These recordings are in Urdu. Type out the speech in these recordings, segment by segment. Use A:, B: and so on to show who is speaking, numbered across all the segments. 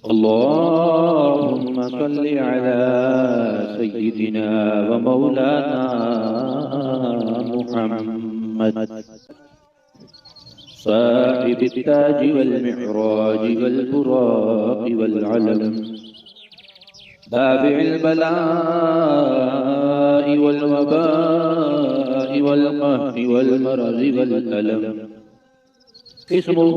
A: اللهم صل على سيدنا ومولانا محمد صاحب التاج والمعراج والبراق والعلم دافع البلاء والوباء والقهر والمرض والألم اسمه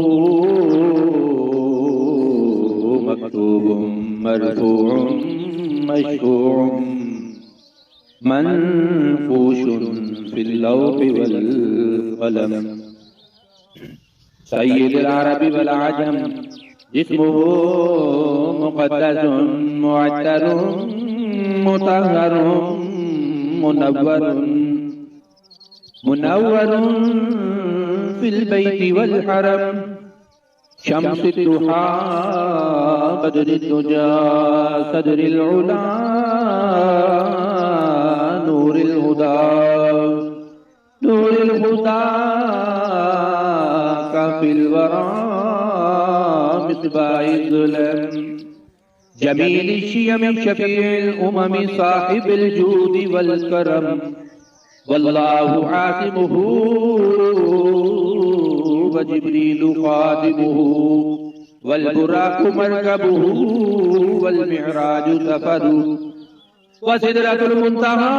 A: مكتوب مرفوع مشفوع منفوش في اللوح والقلم سيد العرب والعجم جسمه مقدس معتر مطهر منور في البيت والحرم شمس الضحى بدر الدجى صدر العلا نور الهدى كافي الورى مصباح الظلم جميل الشيم شفيع الأمم صاحب الجود والكرم والله عاصمه وجبريل خادمه والبراق مركبه والمعراج سفره وسدرة المنتهى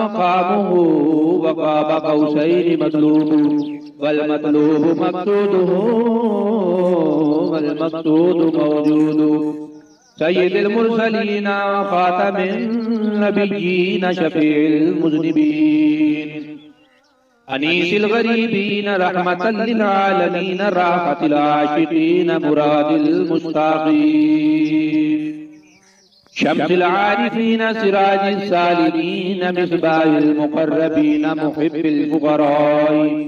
A: مقامه وقاب قوسين مطلوبه والمطلوب مقصوده والمقصود موجوده سيد المرسلين وخاتم النبيين شفيع المذنبين أنيس الغريبين رحمة للعالمين راحة العاشقين مراد المشتاقين شمس العارفين سراج السالمين مصباح المقربين محب الفقراء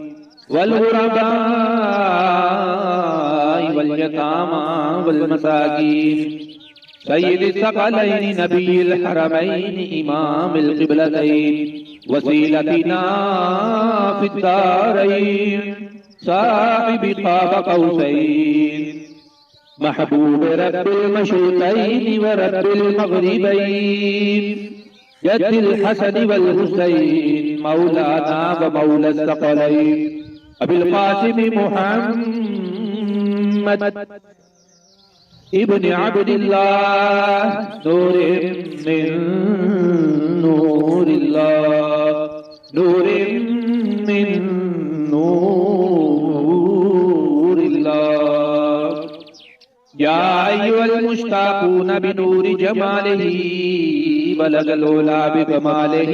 A: والغرباء واليتامى والمساكين سيد الثقلين نبي الحرمين إمام القبلتين وسيلتنا في الدارين صاحب قاب قوسين محبوب رب المشرقين ورب المغربين جد الحسن والحسين مولانا ومولى الثقلين أبي القاسم محمد ابن عبد الله نور من نور الله نور من نور الله يا أيها المشتاقون بنور جماله بلغ العلا بكماله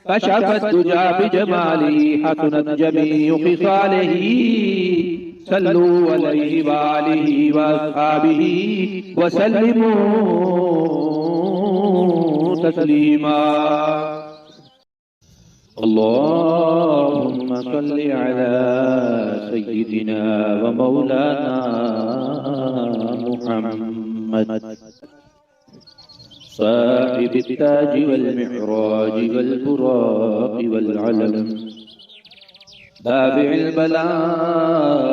A: كشف الدجى بجماله حسنت جميع خصاله صلوا عليه وآله وأصحابه وسلموا تسليما اللهم صل على سيدنا ومولانا محمد صاحب التاج والمعراج والبراق والعلم دافع البلاء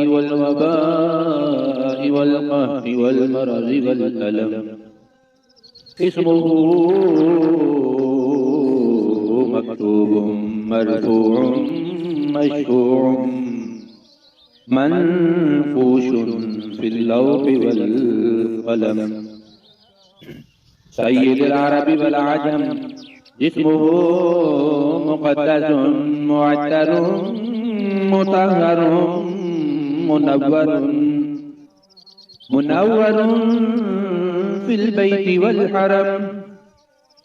A: والوباء والقهر والمرض والألم اسمه مكتوب مرفوع مشفوع منفوش في اللوح والقلم سيد العرب والعجم جسمه مقدس معتر مطهر منور في البيت والحرم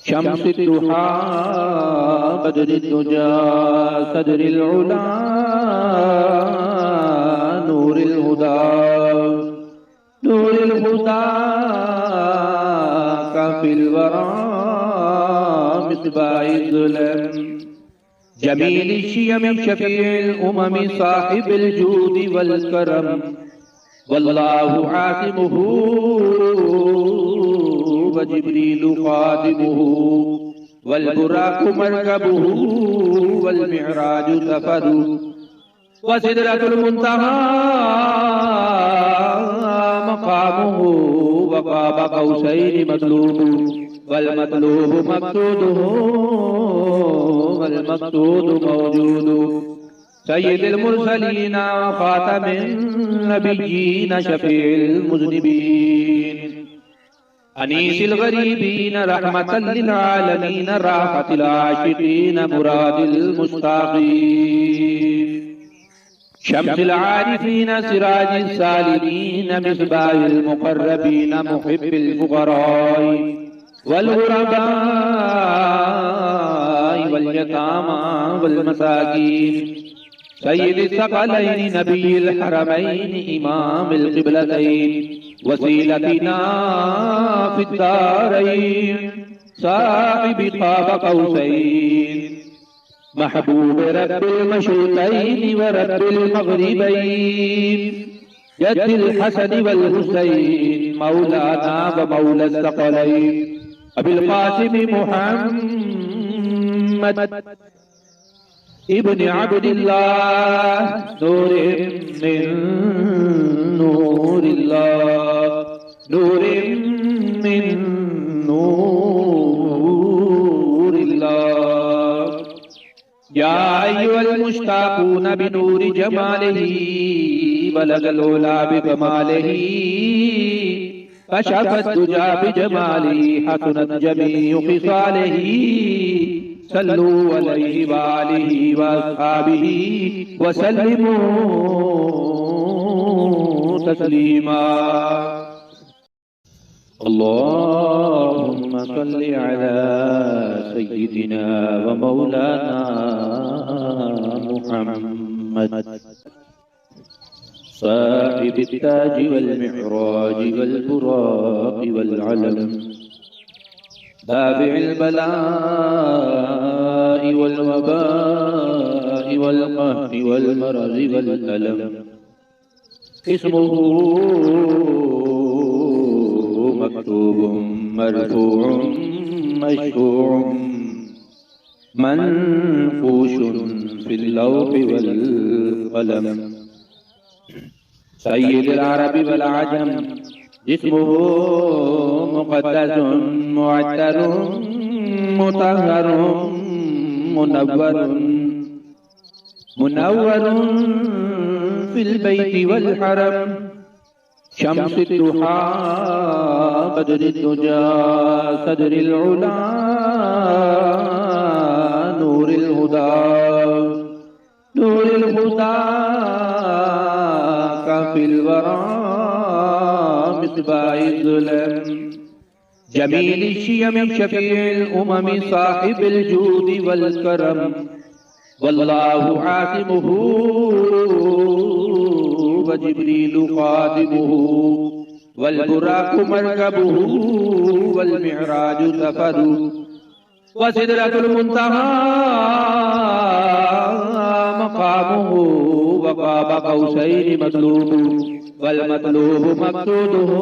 A: شمس الضحى بدر الدجى صدر العلا نور الهدى كافي الورى مصباح الظلم جميل الشيم شفيع الأمم صاحب الجود والكرم والله عاصمه وجبريل خادمه والبراق مركبه والمعراج سفره وسدرة المنتهى مقامه وقاب قوسين مطلوب والمطلوب مقصوده والمقصود موجود سيد المرسلين وخاتم النبيين شفيع المذنبين أنيس الغريبين رحمة للعالمين راحة العاشقين مراد المشتاقين شمس العارفين سراج السالمين مصباح المقربين محب الفقراء والغرباء واليتامى والمساكين سيد الثقلين نبي الحرمين إمام القبلتين وسيلتنا في الدارين صاحب قاب قوسين محبوب رب المشرقين ورب المغربين جد الحسن والحسين مولانا ومولى الثقلين أبي القاسم محمد ابن عبد الله نور من نور الله نور من نور الله يا أيها المشتاقون بنور جماله بلغ العلا بكماله كشف الدجى بجماله حسنت جميع خصاله صلوا عليه وآله وأصحابه وسلموا تسليما اللهم صل على سيدنا ومولانا محمد صاحب التاج والمعراج والبراق والعلم دافع البلاء والوباء والقهر والمرض والألم اسمه مكتوب مرفوع مشفوع منفوش في اللوح والقلم سيد العرب والعجم جسمه مقدس معتر مطهر منور في البيت والحرم شمس الضحى بدر الدجى صدر العلا نور الهدى كافي الورى مصباح الظلم جميل الشيم شفيع الأمم صاحب الجود والكرم والله عاصمه وجبريل خادمه والبراق مركبه والمعراج سفره وسدرة المنتهى مقامه وقاب قوسين مطلوب والمطلوب مقصوده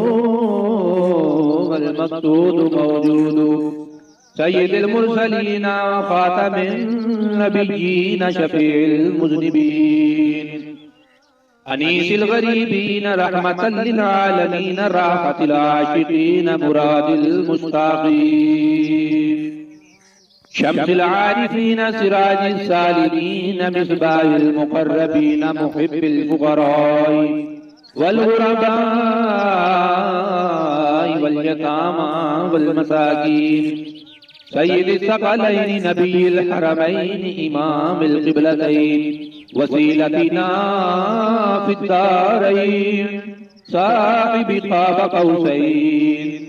A: والمقصود موجود سيد المرسلين وخاتم النبيين شفيع المذنبين أنيس الغريبين رحمة للعالمين راحة العاشقين مراد المشتاقين شمس العارفين سراج السالمين مصباح المقربين محب الفقراء والغرباء واليتامى والمساكين سيد الثقلين نبي الحرمين إمام القبلتين وسيلتنا في الدارين صاحب قاب قوسين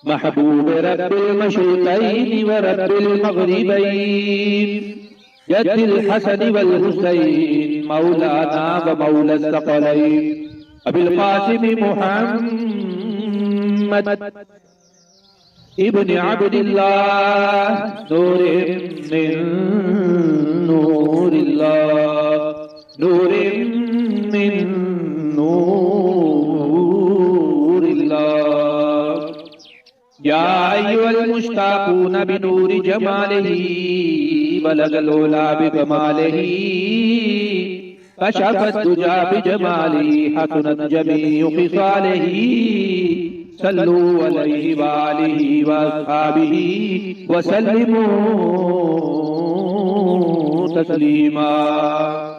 A: محبوب رب المشرقين ورب المغربين جد الحسن والحسين مولانا ومولى الثقلين أبي القاسم محمد ابن عبد الله نور من نور الله نور من نور الله يا أيها المشتاقون بنور جماله بلغ العلا بكماله كشف الدجى بجماله حسنت جميع خصاله صلوا عليه وآله وأصحابه وسلموا تسليما.